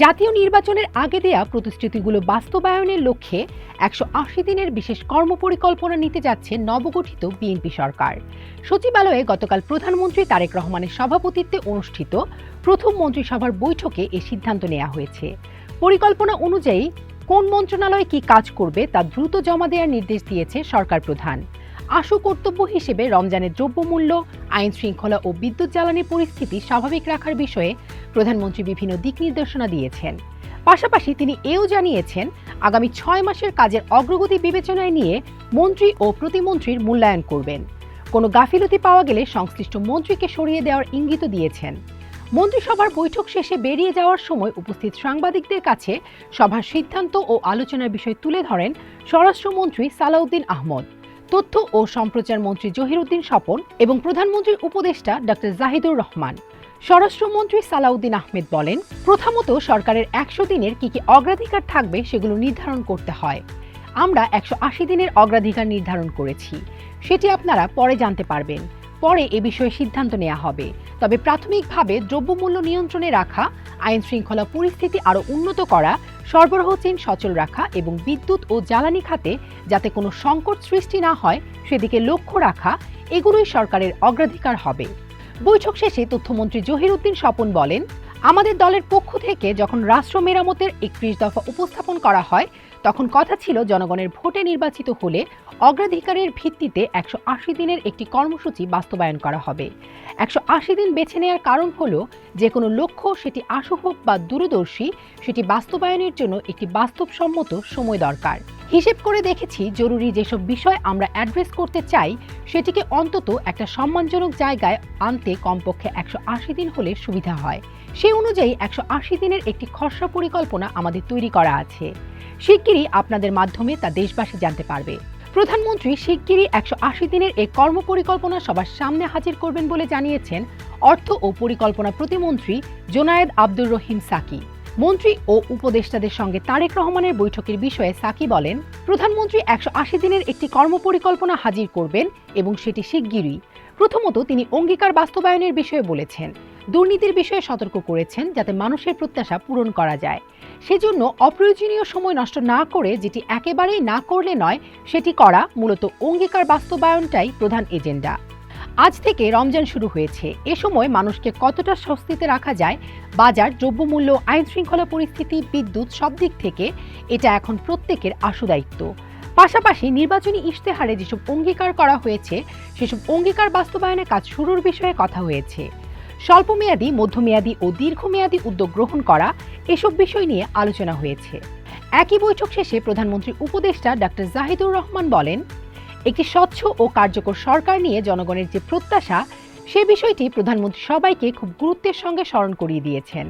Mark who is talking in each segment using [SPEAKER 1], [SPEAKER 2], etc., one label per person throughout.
[SPEAKER 1] জাতীয় নির্বাচনের আগে দেয়া প্রতিশ্রুতিগুলো বাস্তবায়নের লক্ষ্যে ১৮০ দিনের বিশেষ কর্মপরিকল্পনা নিতে যাচ্ছে নবগঠিত বিএনপি সরকার। সচিবালয়ে গতকাল প্রধানমন্ত্রী তারেক রহমানের সভাপতিত্বে অনুষ্ঠিত প্রথম মন্ত্রিসভার বৈঠকে এ সিদ্ধান্ত নেওয়া হয়েছে। পরিকল্পনা অনুযায়ী কোন মন্ত্রণালয় কি কাজ করবে তা দ্রুত জমা দেওয়ার নির্দেশ দিয়েছে সরকার প্রধান। আশু কর্তব্য হিসেবে রমজানের দ্রব্যমূল্য, আইন শৃঙ্খলা ও বিদ্যুৎ জ্বালানি পরিস্থিতি স্বাভাবিক রাখার বিষয়ে প্রধানমন্ত্রী বিভিন্ন দিক নির্দেশনা দিয়েছেন। পাশাপাশি তিনি এও জানিয়েছেন, আগামী ৬ মাসের কাজের অগ্রগতি বিবেচনায় নিয়ে মন্ত্রী ও প্রতিমন্ত্রীর মূল্যায়ন করবেন। কোনো গাফিলতি পাওয়া গেলে সংশ্লিষ্ট মন্ত্রীকে সরিয়ে দেওয়ার ইঙ্গিত দিয়েছেন। মন্ত্রিসভার বৈঠক শেষে বেরিয়ে যাওয়ার সময় উপস্থিত সাংবাদিকদের কাছে সভার সিদ্ধান্ত ও আলোচনার বিষয় তুলে ধরেন স্বরাষ্ট্রমন্ত্রী সালাউদ্দিন আহমদ, তথ্য ও সম্প্রচার মন্ত্রী জহিরুদ্দিন স্বপন এবং প্রধানমন্ত্রীর উপদেষ্টা ডক্টর জাহিদুর রহমান। স্বরাষ্ট্রমন্ত্রী সালাউদ্দিন আহমেদ বলেন, প্রথমত সরকারের ১০০ দিনের কি অগ্রাধিকার থাকবে সেগুলো নির্ধারণ করতে হয়। আমরা ১৮০ দিনের অগ্রাধিকার নির্ধারণ করেছি, সেটি আপনারা পরে জানতে পারবেন। পরে এ বিষয়ে সিদ্ধান্ত নেওয়া হবে। তবে প্রাথমিকভাবে দ্রব্যমূল্য নিয়ন্ত্রণে রাখা, আইন শৃঙ্খলা পরিস্থিতি আরও উন্নত করা, সরবরাহ চেইন সচল রাখা এবং বিদ্যুৎ ও জ্বালানি খাতে যাতে কোনো সংকট সৃষ্টি না হয় সেদিকে লক্ষ্য রাখা, এগুলোই সরকারের অগ্রাধিকার হবে। বৈঠক শেষে তথ্যমন্ত্রী জহিরুদ্দিন স্বপন বলেন, আমাদের দলের পক্ষ থেকে যখন রাষ্ট্র মেরামতের ৩১ দফা উপস্থাপন করা হয় তখন কথা ছিল জনগণের ভোটে নির্বাচিত হলে অগ্রাধিকারের ভিত্তিতে ১৮০ দিনের একটি কর্মসূচি বাস্তবায়ন করা হবে। ১৮০ দিন বেছে নেওয়ার কারণ হলো যে কোনো লক্ষ্য, সেটি আশু হোক বা দূরদর্শী, সেটি বাস্তবায়নের জন্য একটি বাস্তবসম্মত সময় দরকার। হিসেব করে দেখেছি, জরুরি যেসব বিষয় আমরা অ্যাড্রেস করতে চাই সেটিকে অন্তত একটা সম্মানজনক জায়গায় আনতে কমপক্ষে ১৮০ দিন হলে সুবিধা হয়। সেই অনুযায়ী ১৮০ দিনের একটি খসড়া পরিকল্পনা আমাদের তৈরি করা আছে। শিগগিরই আপনাদের মাধ্যমে তা দেশবাসী জানতে পারবে। প্রধানমন্ত্রী শিগগিরই ১৮০ দিনের এই কর্মপরিকল্পনা সবার সামনে হাজির করবেন বলে জানিয়েছেন অর্থ ও পরিকল্পনা প্রতিমন্ত্রী জোনায়েদ আব্দুর রহিম সাকি। মন্ত্রী ও উপদেষ্টাদের সঙ্গে তারেক রহমানের বৈঠকের বিষয়ে সাকি বলেন, প্রধানমন্ত্রী ১৮০ দিনের একটি কর্মপরিকল্পনা হাজির করবেন এবং সেটি শিগগিরই। প্রথমত তিনি অঙ্গীকার বাস্তবায়নের বিষয়ে বলেছেন, দুর্নীতির বিষয়ে সতর্ক করেছেন যাতে মানুষের প্রত্যাশা পূরণ করা যায়। সেজন্য অপ্রয়োজনীয় সময় নষ্ট না করে যেটি একেবারেই না করলে নয় সেটি করা, মূলত অঙ্গীকার বাস্তবায়নটাই প্রধান এজেন্ডা। আজ থেকে রমজান শুরু হয়েছে। এ সময় মানুষকে কতটা স্বস্তিতে রাখা যায়, বাজার, দ্রব্যমূল্য, আইন শৃঙ্খলা পরিস্থিতি, বিদ্যুৎ, সব দিক থেকে এটা এখন প্রত্যেকের আশু দায়িত্ব। পাশাপাশি নির্বাচনী ইশতেহারে যেসব অঙ্গীকার করা হয়েছে সেসব অঙ্গীকার বাস্তবায়নের কাজ শুরুর বিষয়ে কথা হয়েছে। স্বল্পমেয়াদী, মধ্যমেয়াদী ও দীর্ঘমেয়াদী উদ্যোগ গ্রহণ করা, এসব বিষয় নিয়ে আলোচনা হয়েছে। একই বৈঠক শেষে প্রধানমন্ত্রীর উপদেষ্টা ডক্টর জাহিদুর রহমান বলেন, একটি স্বচ্ছ ও কার্যকর সরকার নিয়ে জনগণের যে প্রত্যাশা, সে বিষয়টি প্রধানমন্ত্রী সবাইকে খুব গুরুত্বের সঙ্গে স্মরণ করিয়ে দিয়েছেন।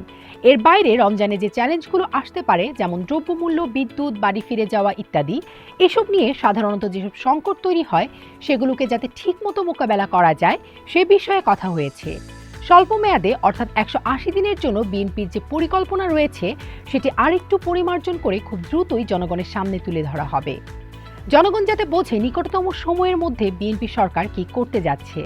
[SPEAKER 1] এর বাইরে রমজানে যে চ্যালেঞ্জগুলো আসতে পারে, যেমন দ্রব্যমূল্য, বিদ্যুৎ, বাড়ি ফিরে যাওয়া ইত্যাদি, এসব নিয়ে সাধারণত যেসব সংকট তৈরি হয় সেগুলোকে যাতে ঠিকমতো মোকাবেলা করা যায় সে বিষয়ে কথা হয়েছে। স্বল্পমেয়াদে অর্থাৎ ১৮০ দিনের জন্য বিএনপির যে পরিকল্পনা রয়েছে সেটি আরেকটু পরিমার্জন করে খুব দ্রুতই জনগণের সামনে তুলে ধরা হবে। জনগণ যাতে বোঝে নিকটতম সময়ের মধ্যে বিএনপি সরকার কি করতে যাচ্ছে।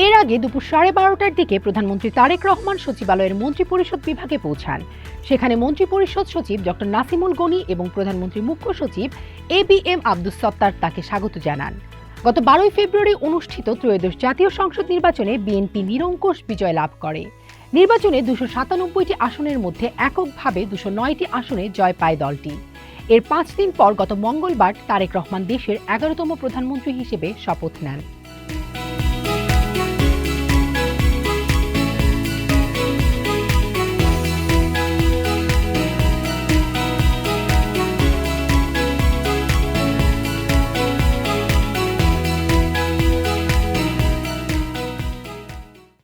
[SPEAKER 1] এর আগে দুপুর 12:30টার দিকে প্রধানমন্ত্রী তারেক রহমান সচিবালয়ের মন্ত্রিপরিষদ বিভাগে পৌঁছান। সেখানে মন্ত্রিপরিষদ সচিব ডক্টর নাসিমুল গনি এবং প্রধানমন্ত্রীর মুখ্য সচিব ABM আব্দুস সত্তার তাকে স্বাগত জানান। গত 12 ফেব্রুয়ারি অনুষ্ঠিত ত্রয়োদশ জাতীয় সংসদ নির্বাচনে বিএনপি নিরঙ্কুশ বিজয় লাভ করে। নির্বাচনে 297টি আসনের মধ্যে এককভাবে 209টি আসনে জয় পায় দলটি। এর 5 দিন পর গত মঙ্গলবার তারেক রহমান দেশের 11তম প্রধানমন্ত্রী হিসেবে শপথ নেন।